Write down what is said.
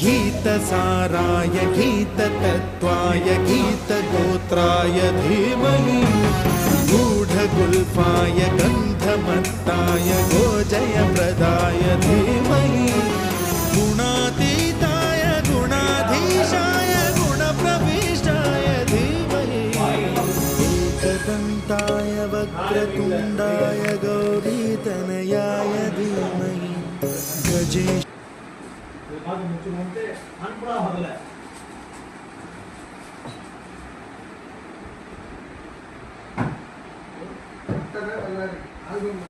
गीतसाराय गीततत्त्वाय गीतगोत्राय धीमहि गूढगुल्फाय गन्धमत्ताय गोजयप्रदाय धीमहि गुणातीताय गुणाधीशाय गुणप्रविष्टाय धीमहि एकदन्ताय वक्रतुण्डाय गौरीतनयाय धीमहि गजेश